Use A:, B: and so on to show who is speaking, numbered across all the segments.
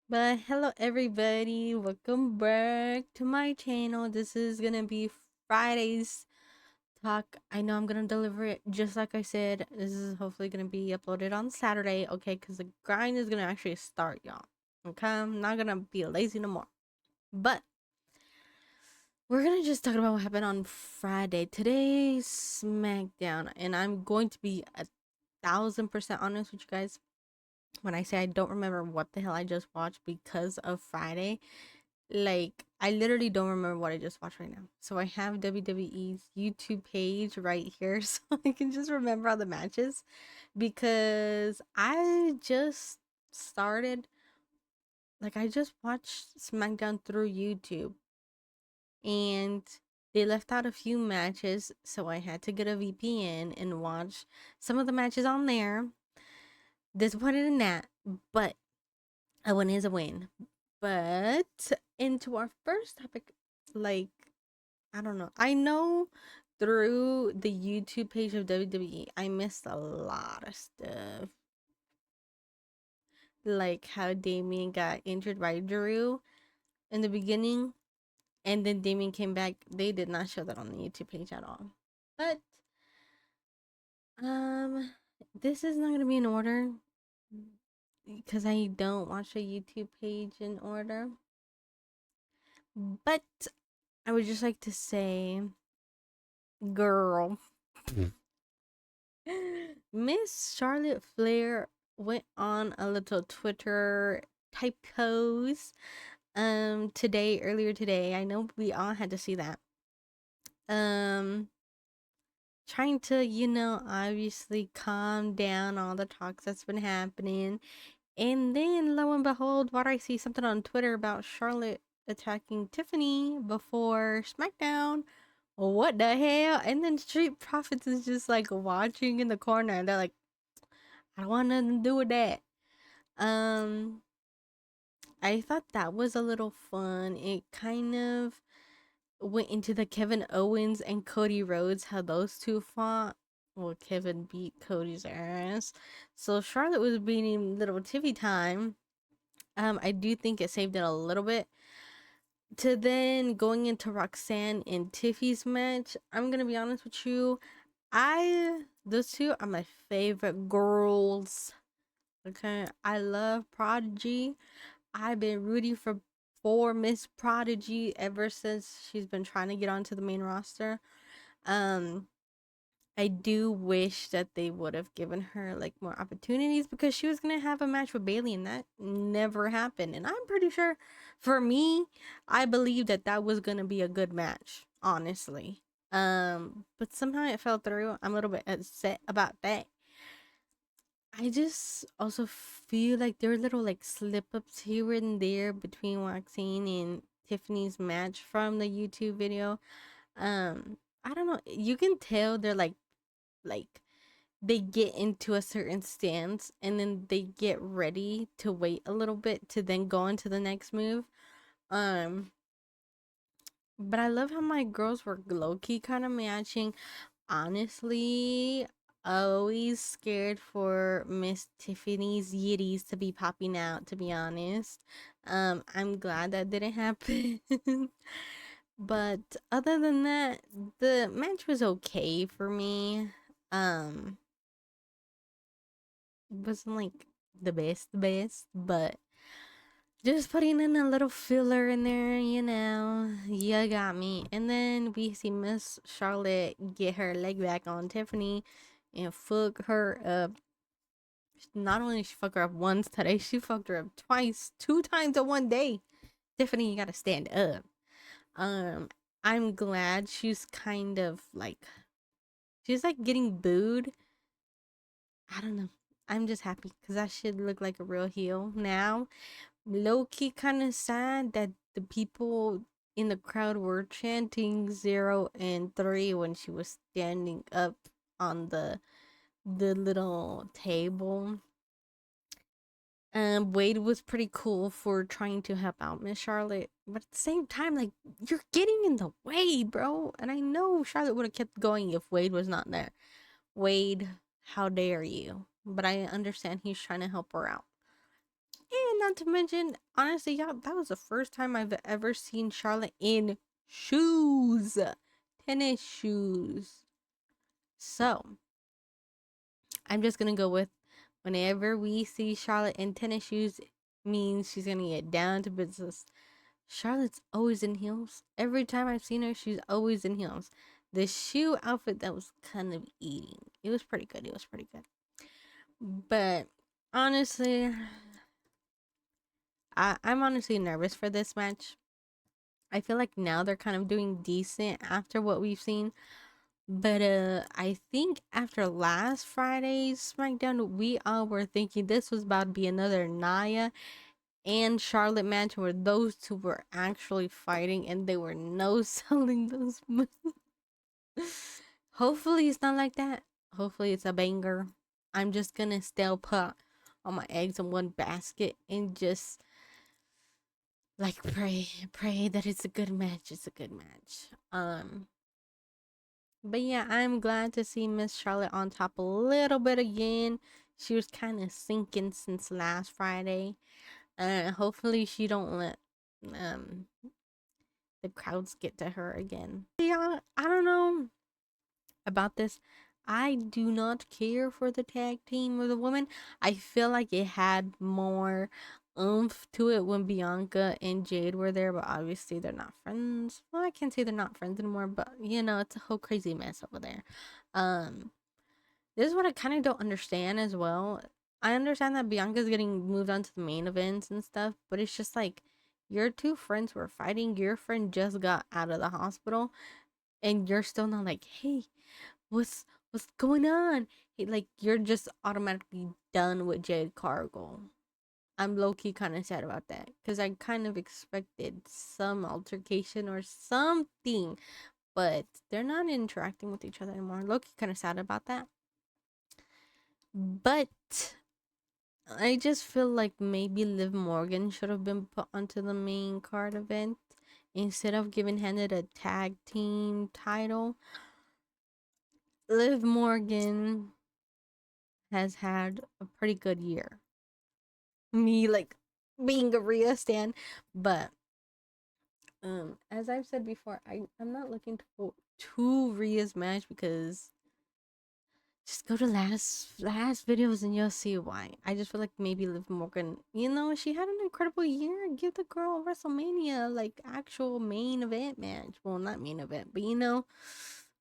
A: But hello everybody, welcome back to my channel. This is gonna be Friday's talk. I know I'm gonna deliver it just like I said. This is hopefully gonna be uploaded on Saturday, okay? Because the grind is gonna actually start, y'all. Okay, I'm not gonna be lazy no more. But we're gonna just talk about what happened on Friday. Today's SmackDown, and I'm going to be 1,000% honest with you guys when I say I don't remember what the hell I just watched because of Friday. Like, I literally don't remember what I just watched right now. So I have WWE's YouTube page right here so I can just remember all the matches because I just started, like, I just watched SmackDown through YouTube and they left out a few matches, so I had to get a VPN and watch some of the matches on there. Disappointed in that, but a win is a win. But into our first topic, like, I don't know. I know through the YouTube page of WWE, I missed a lot of stuff. Like how Damien got injured by Drew in the beginning, and then Damien came back. They did not show that on the YouTube page at all. But um, this is not gonna be in order because I don't watch a YouTube page in order. But I would just like to say, girl, Miss Charlotte Flair went on a little Twitter type pose earlier today. I know we all had to see that. Um Trying to, obviously calm down all the talks that's been happening. And then lo and behold, what I see something on Twitter about Charlotte attacking Tiffany before SmackDown. What the hell? And then Street Profits is just like watching in the corner and they're like, I don't want nothing to do with that. Um, I thought that was a little fun. It kind of went into the Kevin Owens and Cody Rhodes, how those two fought. Well, Kevin beat Cody's ass. So Charlotte was beating little Tiffy time. I do think it saved it a little bit. To then going into Roxanne and Tiffy's match, I'm gonna be honest with you. Those two are my favorite girls. Okay, I love Prodigy. I've been rooting for Miss Prodigy ever since she's been trying to get onto the main roster. Um, I do wish that they would have given her like more opportunities because she was gonna have a match with Bailey and that never happened. And I'm pretty sure, for me, I believe that that was gonna be a good match, honestly. But somehow it fell through. I'm a little bit upset about that. I just also feel like there were little like slip ups here and there between Waxine and Tiffany's match from the YouTube video. I don't know. You can tell they're like they get into a certain stance and then they get ready to wait a little bit to then go into the next move. Um, but I love how my girls were low key kind of matching. Honestly, always scared for Miss Tiffany's yitties to be popping out, to be honest. I'm glad that didn't happen. But other than that, the match was okay for me. Um, wasn't like the best, but just putting in a little filler in there, you got me. And then we see Miss Charlotte get her leg back on Tiffany and fuck her up. Not only did she fuck her up once today, she fucked her up twice, 2 times in one day. Tiffany, you gotta stand up. Um, I'm glad she's kind of like she's like getting booed. I don't know. I'm just happy because that should look like a real heel now. Low key kind of sad that the people in the crowd were chanting 0 and 3 when she was standing up on the little table. Wade was pretty cool for trying to help out Miss Charlotte, but at the same time, like, you're getting in the way, bro. And I know Charlotte would have kept going if Wade was not there. Wade, how dare you? But I understand he's trying to help her out. And not to mention, honestly, y'all, that was the first time I've ever seen Charlotte in shoes, tennis shoes. So I'm just gonna go with whenever we see Charlotte in tennis shoes, means she's gonna get down to business. Charlotte's always in heels. Every time I've seen her, she's always in heels. The shoe outfit that was kind of eating. It was pretty good. It was pretty good. But honestly, I'm honestly nervous for this match. I feel like now they're kind of doing decent after what we've seen. But I think after last Friday's SmackDown, we all were thinking this was about to be another Nia and Charlotte match where those two were actually fighting and they were no selling those moves. Hopefully it's not like that. Hopefully it's a banger. I'm just gonna still put all my eggs in one basket and just like pray that it's a good match. It's a good match. But yeah, I'm glad to see Miss Charlotte on top a little bit again. She was kind of sinking since last Friday. Hopefully she don't let um the crowds get to her again. Yeah, I don't know about this. I do not care for the tag team of the women. I feel like it had more oomph to it when Bianca and Jade were there, but obviously they're not friends. Well, I can't say they're not friends anymore, but you know, it's a whole crazy mess over there. Um, this is what I kind of don't understand as well. I understand that Bianca's getting moved on to the main events and stuff, but it's just like your two friends were fighting. Your friend just got out of the hospital, and you're still not like, hey, what's going on? Hey, like you're just automatically done with Jade Cargill. I'm low key kind of sad about that because I kind of expected some altercation or something, but they're not interacting with each other anymore. Low key kind of sad about that. But I just feel like maybe Liv Morgan should have been put onto the main card event instead of giving handed a tag team title. Liv Morgan has had a pretty good year. Me like being a Rhea stan, but as I've said before, I'm not looking to Rhea's match because just go to last videos and you'll see why. I just feel like maybe Liv Morgan, you know, she had an incredible year. Give the girl WrestleMania, like actual main event match. Well, not main event, but you know,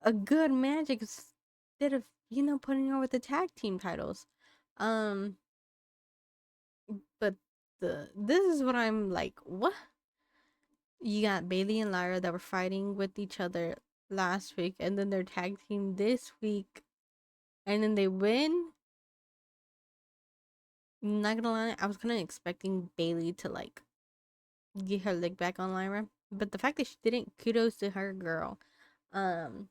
A: a good match instead of, you know, putting her with the tag team titles. Um, but this is what I'm like, what? You got Bailey and Lyra that were fighting with each other last week, and then their tag team this week, and then they win. Not gonna lie, I was kind of expecting Bailey to like get her leg back on Lyra, but the fact that she didn't, kudos to her, girl. Um,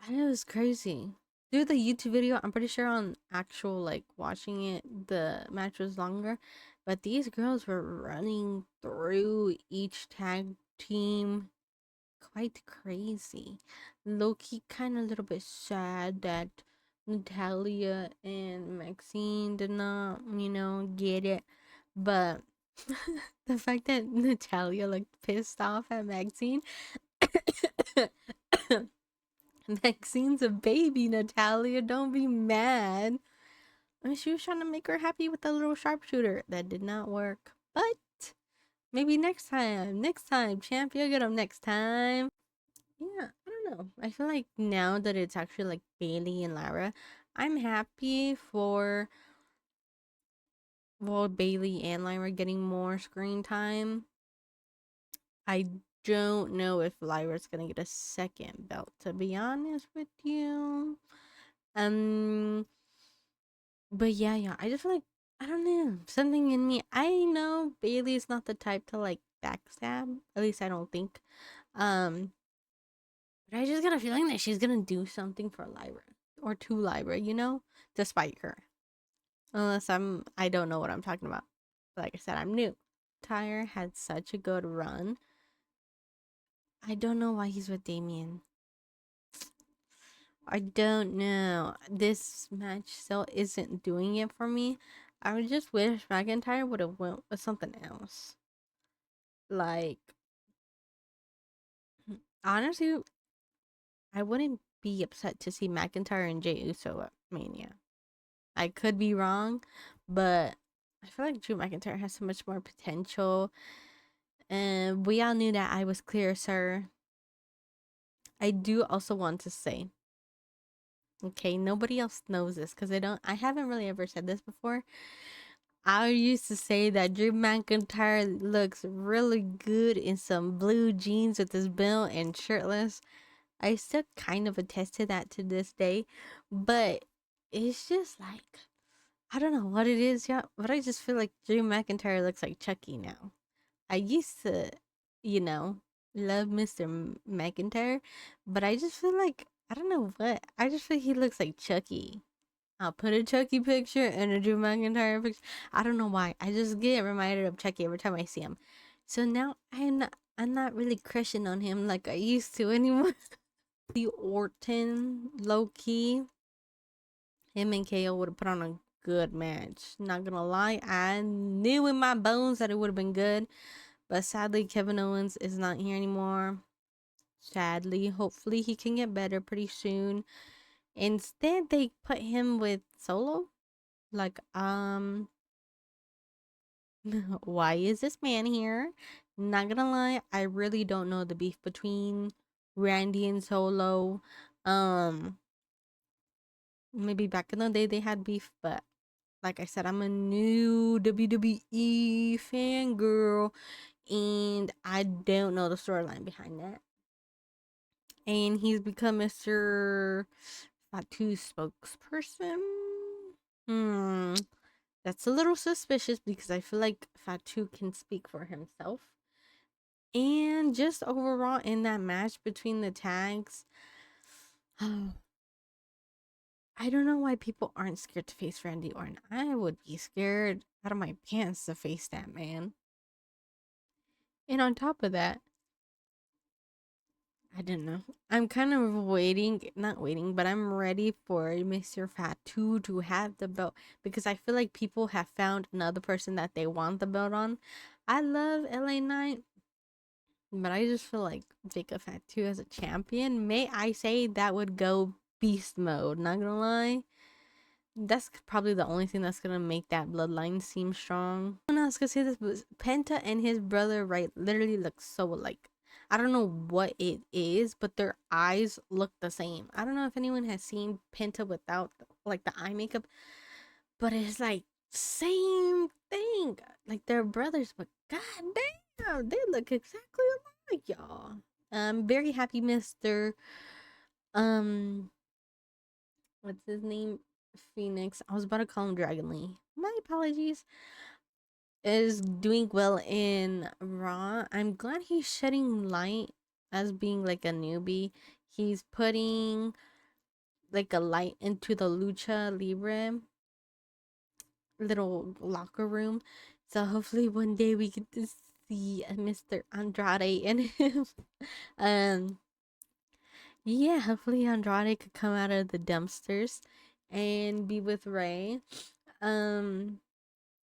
A: I know, it was crazy. Through the YouTube video, I'm pretty sure on actual like watching it, the match was longer, but these girls were running through each tag team quite crazy. Loki kind of a little bit sad that Natalia and Maxine did not, you know, get it. But the fact that Natalia looked pissed off at Maxine. Maxine's a baby, Natalia. Don't be mad. I mean, she was trying to make her happy with the little sharpshooter. That did not work. But maybe next time. Next time, champ. You'll get him next time. Yeah, I don't know. I feel like now that it's actually like Bailey and Lara, I'm happy for Bailey and Lyra getting more screen time. I don't know if Lyra's gonna get a second belt, to be honest with you. Um, but yeah, I just feel like I don't know, something in me. I know Bailey's not the type to like backstab. At least I don't think. Um, but I just got a feeling that she's gonna do something for Lyra or to Lyra, you know, to spite her. Unless I don't know what I'm talking about. But like I said, I'm new. Tyre had such a good run. I don't know why he's with Damien. I don't know. This match still isn't doing it for me. I would just wish McIntyre would have went with something else. Like, honestly, I wouldn't be upset to see McIntyre and Jey Uso at Mania. I could be wrong, but I feel like Drew McIntyre has so much more potential. And we all knew that I was clear, sir. I do also want to say, okay, nobody else knows this because I haven't really ever said this before. I used to say that Drew McIntyre looks really good in some blue jeans with his belt and shirtless. I still kind of attest to that to this day, but it's just like, I don't know what it is, yeah, but I just feel like Drew McIntyre looks like Chucky now. I used to, you know, love Mr. McIntyre, but I just feel like, I don't know what, I just feel he looks like Chucky. I'll put a Chucky picture and a Drew McIntyre picture. I don't know why. I just get reminded of Chucky every time I see him. So now I'm not really crushing on him like I used to anymore. The Orton, low key, him and KO would have put on a good match. Not gonna lie, I knew in my bones that it would have been good. But sadly, Kevin Owens is not here anymore. Sadly, hopefully he can get better pretty soon. Instead, they put him with Solo. Like, why is this man here? Not gonna lie, I really don't know the beef between Randy and Solo. Um, Maybe back in the day they had beef, but like I said, I'm a new WWE fan girl, and I don't know the storyline behind that. And he's become Mr. Fatu spokesperson. Hmm, that's a little suspicious because I feel like Fatu can speak for himself. And just overall in that match between the tags, I don't know why people aren't scared to face Randy Orton. I would be scared out of my pants to face that man. And on top of that, I don't know. I'm kind of waiting, not waiting, but I'm ready for Mr. Fatu to have the belt because I feel like people have found another person that they want the belt on. I love LA Knight, but I just feel like Vika Fatu as a champion, may I say that would go beast mode, not gonna lie. That's probably the only thing that's gonna make that bloodline seem strong. No one else could say this, but Penta and his brother, right, literally look so alike. I don't know what it is, but their eyes look the same. I don't know if anyone has seen Penta without like the eye makeup, but it's like same thing. Like they're brothers, but god damn, they look exactly alike, y'all. I'm very happy, Mr. Um, what's his name? Phoenix. I was about to call him Dragon Lee. My apologies. Is doing well in Raw. I'm glad he's shedding light as being like a newbie. He's putting like a light into the Lucha Libre little locker room. So hopefully one day we get to see Mr. Andrade and him. um yeah, hopefully Andrade could come out of the dumpsters and be with Ray. Um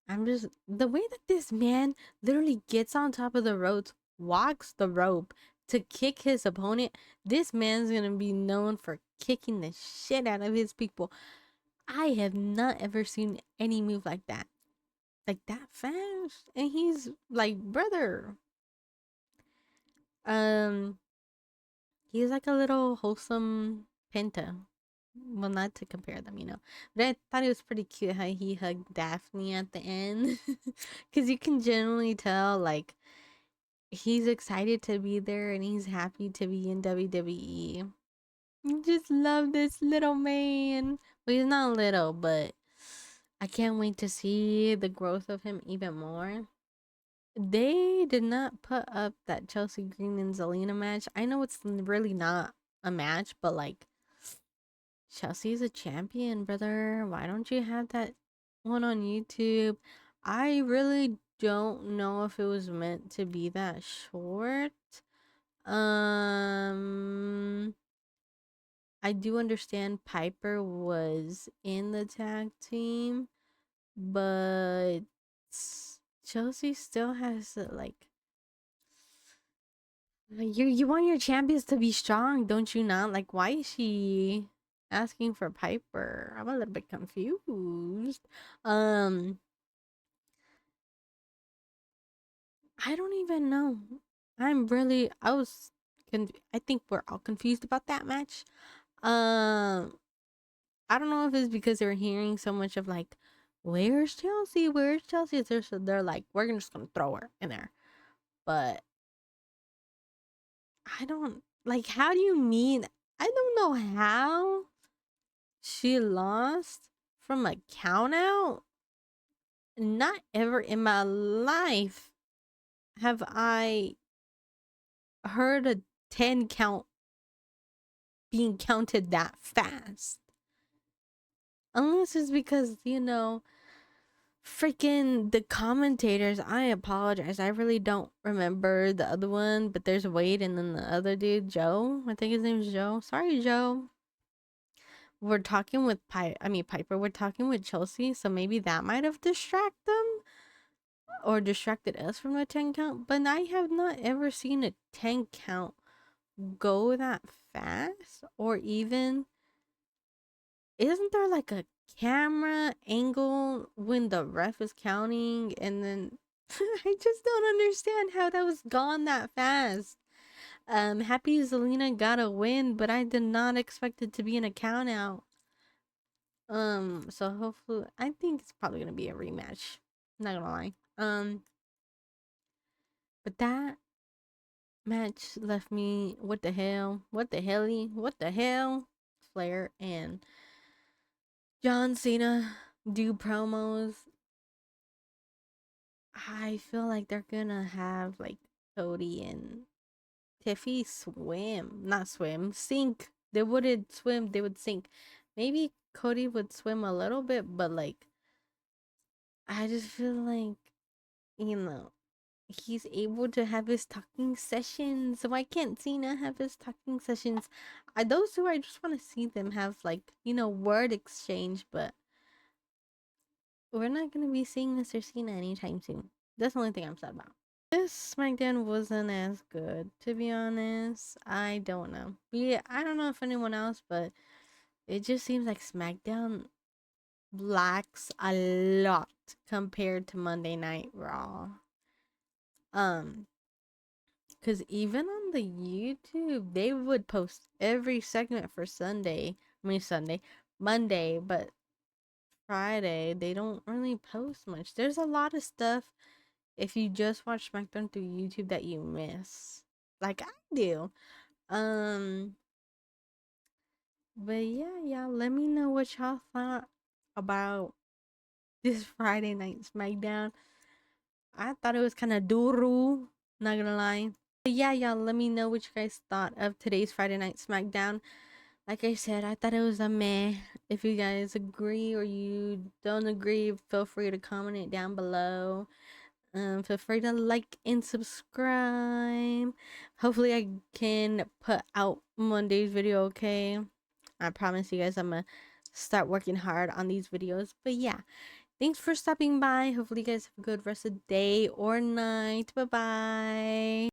A: I'm just the way that this man literally gets on top of the ropes, walks the rope to kick his opponent. This man's gonna be known for kicking the shit out of his people. I have not ever seen any move like that fast. And he's like, brother, um, he's like a little wholesome Penta. Well, not to compare them, you know. But I thought it was pretty cute how he hugged Daphne at the end. Because you can generally tell, like, he's excited to be there and he's happy to be in WWE. I just love this little man. Well, he's not little, but I can't wait to see the growth of him even more. They did not put up that Chelsea Green and Zelina match. I know it's really not a match, but like, Chelsea's a champion, brother. Why don't you have that one on YouTube? I really don't know if it was meant to be that short. Um, I do understand Piper was in the tag team, but Chelsea still has you want your champions to be strong, don't you not? Like, why is she asking for Piper? I'm a little bit confused. Um, I don't even know. I was I think we're all confused about that match. Um, I don't know if it's because they're hearing so much of like, where's Chelsea? Where's Chelsea? They're like, we're just gonna throw her in there. But I don't like. How do you mean? I don't know how she lost from a count out. Not ever in my life have I heard a 10 count being counted that fast. Unless it's because, freaking the commentators. I apologize. I really don't remember the other one, but there's Wade and then the other dude, Joe. I think his name is Joe. Sorry, Joe. We're talking with Piper. We're talking with Chelsea, so maybe that might have distracted them or distracted us from the 10 count. But I have not ever seen a 10 count go that fast, or even isn't there like a camera angle when the ref is counting, and then I just don't understand how that was gone that fast. Happy Zelina got a win, but I did not expect it to be in a count out. So hopefully, I think it's probably gonna be a rematch. Not gonna lie. But that match left me, what the hell? What the helly? What the hell? Flair and John Cena do promos. I feel like they're gonna have like Cody and Tiffy sink. They wouldn't swim, they would sink. Maybe Cody would swim a little bit, but like, I just feel like, you know, he's able to have his talking sessions. Why can't Cena have his talking sessions? Those two, I just want to see them have like, word exchange, but we're not gonna be seeing Mr. Cena anytime soon. That's the only thing I'm sad about. This SmackDown wasn't as good, to be honest. I don't know. Yeah, I don't know if anyone else, but it just seems like SmackDown lacks a lot compared to Monday Night Raw. Cause even on the YouTube, they would post every segment for Monday, but Friday they don't really post much. There's a lot of stuff if you just watch SmackDown through YouTube that you miss, like I do. Um, but yeah, y'all, let me know what y'all thought about this Friday night SmackDown. I thought it was kind of doo. Not gonna lie. But yeah, y'all, let me know what you guys thought of today's Friday night SmackDown. Like I said, I thought it was a meh. If you guys agree or you don't agree, feel free to comment it down below. Feel free to like and subscribe. Hopefully, I can put out Monday's video. Okay, I promise you guys, I'm gonna start working hard on these videos. But yeah, thanks for stopping by. Hopefully, you guys have a good rest of the day or night. Bye bye.